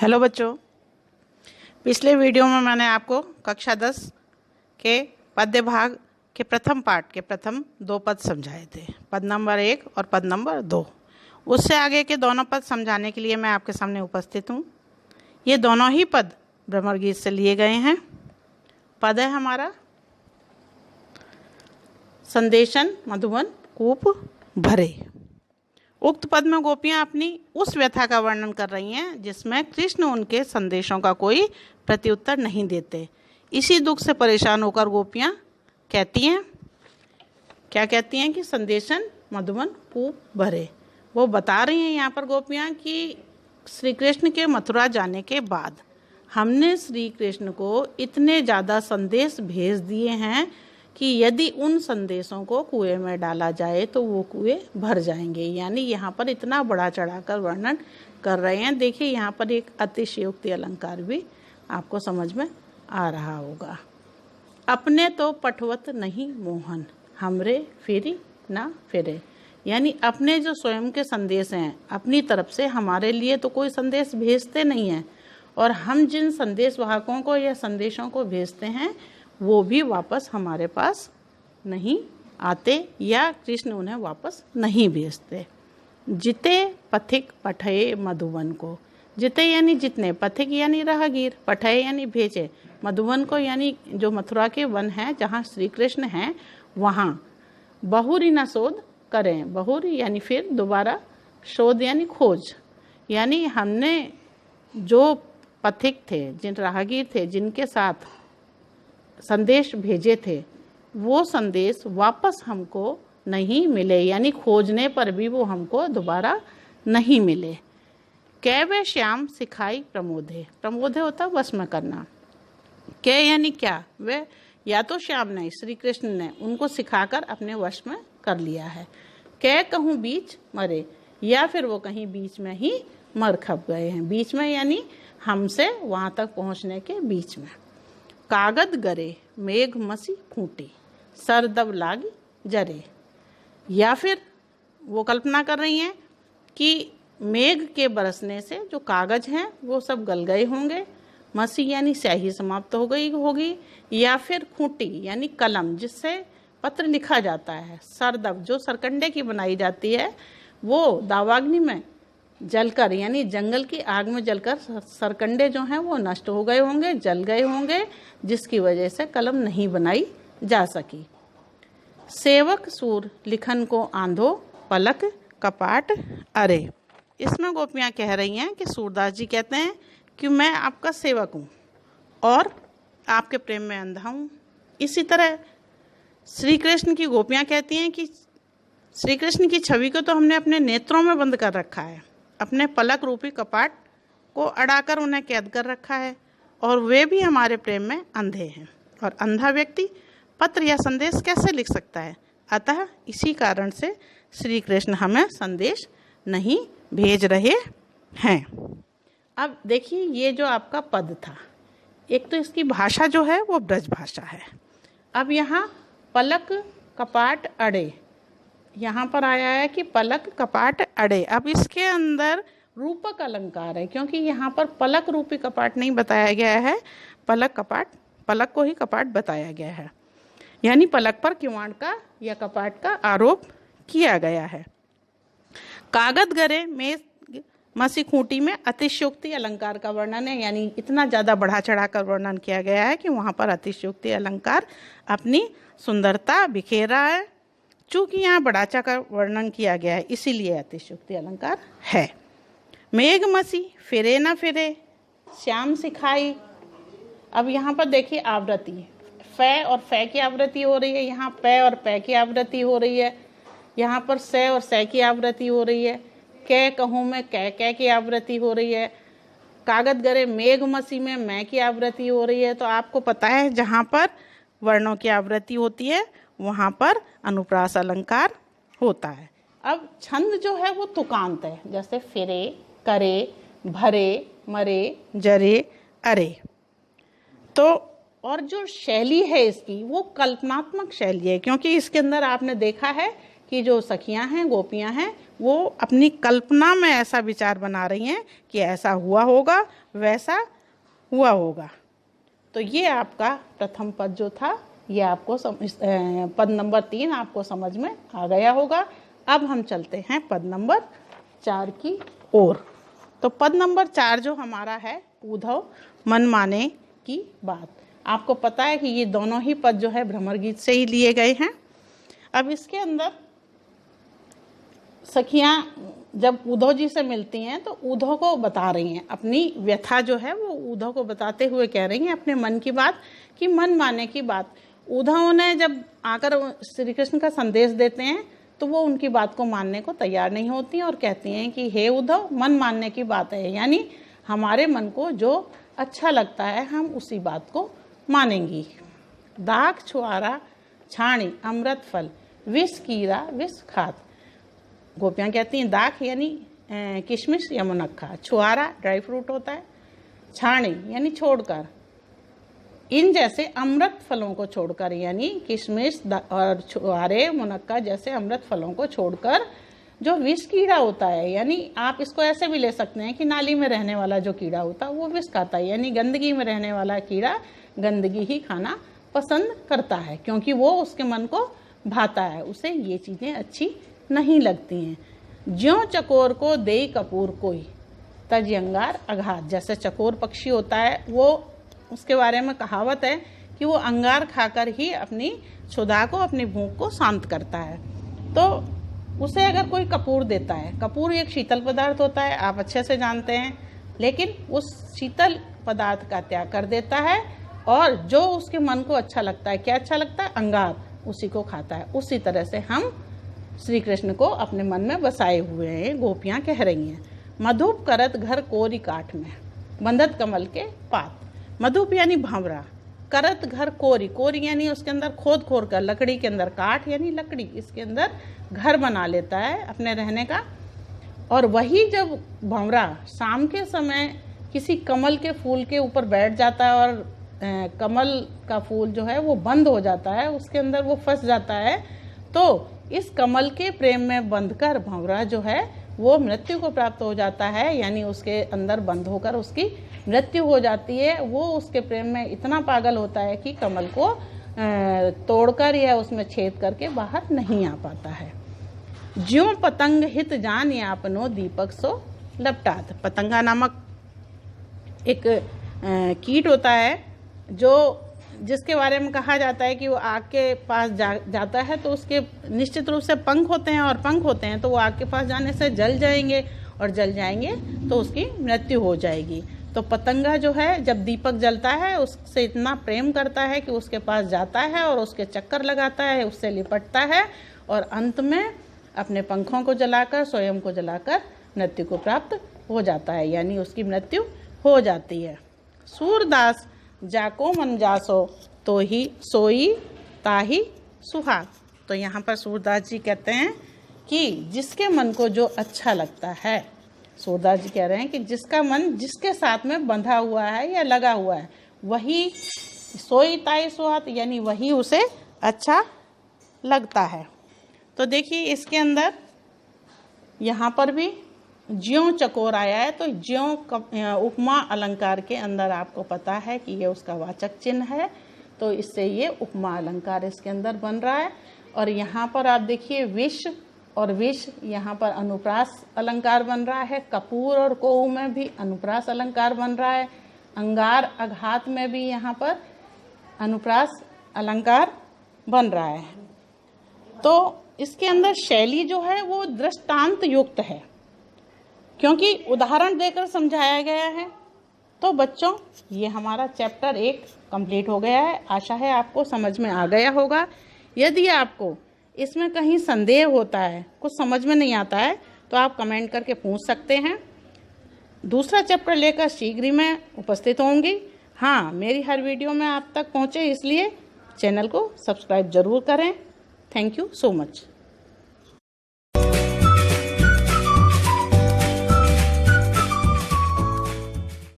Hello बच्चों, पिछले video में मैंने आपको कक्षा 10 के पद्य भाग के प्रथम पाठ के प्रथम 2 पद समझाए थे, पद नंबर 1 और पद नंबर 2। उससे आगे के दोनों पद समझाने के लिए मैं आपके सामने उपस्थित हूँ। ये दोनों ही पद भ्रमर गीत से लिए गए हैं। पद है हमारा संदेशन मधुवन कूप भरे। उक्त पद में गोपियाँ अपनी उस व्यथा का वर्णन कर रही हैं जिसमें कृष्ण उनके संदेशों का कोई प्रत्युत्तर नहीं देते। इसी दुख से परेशान होकर गोपियाँ कहती हैं, क्या कहती हैं कि संदेशन मधुवन कूप भरे। वो बता रही हैं यहाँ पर गोपियाँ कि श्री कृष्ण के मथुरा जाने के बाद हमने श्री कृष्ण को इतने ज़्यादा संदेश भेज दिए हैं कि यदि उन संदेशों को कुएं में डाला जाए तो वो कुएं भर जाएंगे। यानी यहाँ पर इतना बड़ा चढ़ाकर वर्णन कर रहे हैं। देखिए यहाँ पर एक अतिशयोक्ति अलंकार भी आपको समझ में आ रहा होगा। अपने तो पठवत नहीं मोहन, हमरे फिरी ना फिरे। यानी अपने जो स्वयं के संदेश हैं अपनी तरफ से हमारे लिए तो कोई संदेश भेजते नहीं हैं, और हम जिन संदेश वाहकों को या संदेशों को भेजते हैं वो भी वापस हमारे पास नहीं आते या कृष्ण उन्हें वापस नहीं भेजते। जिते पथिक पठये मधुवन को, जिते यानी जितने, पथिक यानी राहगीर, पठये यानी भेजे, मधुवन को यानी जो मथुरा के वन है जहाँ श्री कृष्ण हैं वहाँ, बहुरी न शोध करें। बहुरी यानी फिर दोबारा, शोध यानी खोज। यानी हमने जो पथिक थे, जिन राहगीर थे, जिनके साथ संदेश भेजे थे वो संदेश वापस हमको नहीं मिले, यानी खोजने पर भी वो हमको दोबारा नहीं मिले। कैवे श्याम सिखाई प्रमोदे, प्रमोदे होता वश में करना। कै यानी क्या, वे या तो श्याम ने, श्री कृष्ण ने उनको सिखाकर अपने वश में कर लिया है। कै कहूँ बीच मरे, या फिर वो कहीं बीच में ही मर खप गए हैं। बीच में यानी हमसे वहाँ तक पहुँचने के बीच में। कागद गरे मेघ मसी खूंटी, सरदब लागी जरे। या फिर वो कल्पना कर रही हैं कि मेघ के बरसने से जो कागज हैं वो सब गल गए होंगे, मसी यानी स्याही समाप्त हो गई होगी, या फिर खूंटी यानी कलम जिससे पत्र लिखा जाता है, सरदब जो सरकंडे की बनाई जाती है वो दावाग्नि में जलकर यानी जंगल की आग में जलकर सरकंडे जो हैं वो नष्ट हो गए होंगे, जल गए होंगे, जिसकी वजह से कलम नहीं बनाई जा सकी। सेवक सूर लिखन को आंधो, पलक कपाट अरे। इसमें गोपियाँ कह रही हैं कि सूरदास जी कहते हैं कि मैं आपका सेवक हूँ और आपके प्रेम में अंधा हूँ। इसी तरह श्री कृष्ण की गोपियाँ कहती हैं कि श्री कृष्ण की छवि को तो हमने अपने नेत्रों में बंद कर रखा है, अपने पलक रूपी कपाट को अड़ाकर उन्हें कैद कर रखा है, और वे भी हमारे प्रेम में अंधे हैं। और अंधा व्यक्ति पत्र या संदेश कैसे लिख सकता है? अतः इसी कारण से श्री कृष्ण हमें संदेश नहीं भेज रहे हैं। अब देखिए ये जो आपका पद था, एक तो इसकी भाषा जो है वो ब्रज भाषा है। अब यहाँ पलक कपाट अड़े, यहाँ पर आया है कि पलक कपाट अड़े। अब इसके अंदर रूपक अलंकार है, क्योंकि यहाँ पर पलक रूपी कपाट नहीं बताया गया है, पलक कपाट, पलक को ही कपाट बताया गया है। यानी पलक पर किवाड़ का या कपाट का आरोप किया गया है। कागद गरे में मसी खूंटी में अतिशयोक्ति अलंकार का वर्णन है, यानी इतना ज़्यादा बढ़ा चढ़ाकर वर्णन किया गया है कि वहाँ पर अतिशयोक्ति अलंकार अपनी सुंदरता बिखेर रहा है। चूँकि यहाँ बढ़ाचा का वर्णन किया गया है इसीलिए अतिशयोक्ति अलंकार है। मेघ मसी फिरे न फिरे, श्याम सिखाई। अब यहाँ पर देखिए आवृत्ति, फै और फै की आवृत्ति हो रही है, यहाँ पै और पै की आवृत्ति हो रही है, यहाँ पर सै और सै की आवृत्ति हो रही है, कै कहूँ में कै की आवृत्ति हो रही है, कागद गरे मेघ मसी में मैं की आवृत्ति हो रही है। तो आपको पता है जहाँ पर वर्णों की आवृत्ति होती है वहाँ पर अनुप्रास अलंकार होता है। अब छंद जो है वो तुकांत है, जैसे फिरे, करे, भरे, मरे, जरे, अरे। तो और जो शैली है इसकी वो कल्पनात्मक शैली है, क्योंकि इसके अंदर आपने देखा है कि जो सखियां हैं, गोपियां हैं, वो अपनी कल्पना में ऐसा विचार बना रही हैं कि ऐसा हुआ होगा, वैसा हुआ होगा। तो ये आपका प्रथम पद जो था, ये आपको पद नंबर 3 आपको समझ में आ गया होगा। अब हम चलते हैं पद नंबर 4 की ओर। तो पद नंबर 4 जो हमारा है, ऊधव मन माने की बात। आपको पता है कि ये दोनों ही पद जो है भ्रमर गीत से ही लिए गए हैं। अब इसके अंदर सखियां जब उद्धव जी से मिलती हैं तो उद्धव को बता रही हैं अपनी व्यथा जो है, वो उद्धव को बताते हुए कह रही हैं अपने मन की बात, कि मन माने की बात। उद्धव ने जब आकर श्री कृष्ण का संदेश देते हैं तो वो उनकी बात को मानने को तैयार नहीं होती हैं और कहती हैं कि हे उद्धव, मन मानने की बात है, यानी हमारे मन को जो अच्छा लगता है हम उसी बात को मानेंगी। दाख छुआरा छाणी अमृत फल, विष कीड़ा विष खात। गोपियाँ कहती हैं दाख यानी किशमिश या मुनक्खा, छुआरा ड्राई फ्रूट होता है, छाणी यानी छोड़कर, इन जैसे अमृत फलों को छोड़कर, यानी किशमिश और छुआरे मुनक्का जैसे अमृत फलों को छोड़कर जो विष कीड़ा होता है, यानी आप इसको ऐसे भी ले सकते हैं कि नाली में रहने वाला जो कीड़ा होता है वो विष खाता है, यानी गंदगी में रहने वाला कीड़ा गंदगी ही खाना पसंद करता है, क्योंकि वो उसके मन को भाता है, उसे ये चीज़ें अच्छी नहीं लगती हैं। ज्यों चकोर को देई कपूर कोई, तज अंगार अघात। जैसे चकोर पक्षी होता है, वो उसके बारे में कहावत है कि वो अंगार खाकर ही अपनी क्षुधा को, अपनी भूख को शांत करता है। तो उसे अगर कोई कपूर देता है, कपूर एक शीतल पदार्थ होता है, आप अच्छे से जानते हैं, लेकिन उस शीतल पदार्थ का त्याग कर देता है और जो उसके मन को अच्छा लगता है, क्या अच्छा लगता है, अंगार, उसी को खाता है। उसी तरह से हम श्री कृष्ण को अपने मन में बसाए हुए हैं, गोपियाँ कह रही हैं। मधुप करत घर कोरी काठ में, बंधत कमल के पात। मधुप यानी भंवरा, करत घर कोरी, कोरी यानी उसके अंदर खोद खोद कर, लकड़ी के अंदर, काठ यानी लकड़ी, इसके अंदर घर बना लेता है अपने रहने का। और वही जब भंवरा शाम के समय किसी कमल के फूल के ऊपर बैठ जाता है और कमल का फूल जो है वो बंद हो जाता है, उसके अंदर वो फंस जाता है, तो इस कमल के प्रेम में बंधकर भंवरा जो है वो मृत्यु को प्राप्त हो जाता है, यानी उसके अंदर बंद होकर उसकी मृत्यु हो जाती है। वो उसके प्रेम में इतना पागल होता है कि कमल को तोड़कर या उसमें छेद करके बाहर नहीं आ पाता है। ज्यों पतंग हित जान या अपनो दीपक सो लपटात। पतंगा नामक एक कीट होता है जो जिसके बारे में कहा जाता है कि वो आग के पास जाता है तो उसके निश्चित रूप से पंख होते हैं, और पंख होते हैं तो वो आग के पास जाने से जल जाएंगे, और जल जाएंगे तो उसकी मृत्यु हो जाएगी। तो पतंगा जो है जब दीपक जलता है उससे इतना प्रेम करता है कि उसके पास जाता है और उसके चक्कर लगाता है, उससे लिपटता है, और अंत में अपने पंखों को जलाकर, स्वयं को जलाकर मृत्यु को प्राप्त हो जाता है, यानी उसकी मृत्यु हो जाती है। सूरदास जाको मन जासो तो ही सोई ताही सुहाग। तो यहाँ पर सूरदास जी कहते हैं कि जिसके मन को जो अच्छा लगता है, सूरदास जी कह रहे हैं कि जिसका मन जिसके साथ में बंधा हुआ है या लगा हुआ है, वही सोई ताही सुहाग, यानी वही उसे अच्छा लगता है। तो देखिए इसके अंदर यहाँ पर भी ज्यों चकोर आया है, तो ज्यों उपमा अलंकार के अंदर आपको पता है कि ये उसका वाचक चिन्ह है, तो इससे ये उपमा अलंकार इसके अंदर बन रहा है। और यहाँ पर आप देखिए विष और विष, यहाँ पर अनुप्रास अलंकार बन रहा है। कपूर और कोहू में भी अनुप्रास अलंकार बन रहा है। अंगार अघात में भी यहाँ पर अनुप्रास अलंकार बन रहा है। तो इसके अंदर शैली जो है वो दृष्टांत युक्त है, क्योंकि उदाहरण देकर समझाया गया है। तो बच्चों, ये हमारा चैप्टर 1 कंप्लीट हो गया है। आशा है आपको समझ में आ गया होगा। यदि आपको इसमें कहीं संदेह होता है, कुछ समझ में नहीं आता है, तो आप कमेंट करके पूछ सकते हैं। दूसरा चैप्टर लेकर शीघ्र ही मैं उपस्थित होंगी। हाँ, मेरी हर वीडियो में आप तक पहुँचे इसलिए चैनल को सब्सक्राइब जरूर करें। Thank you so much.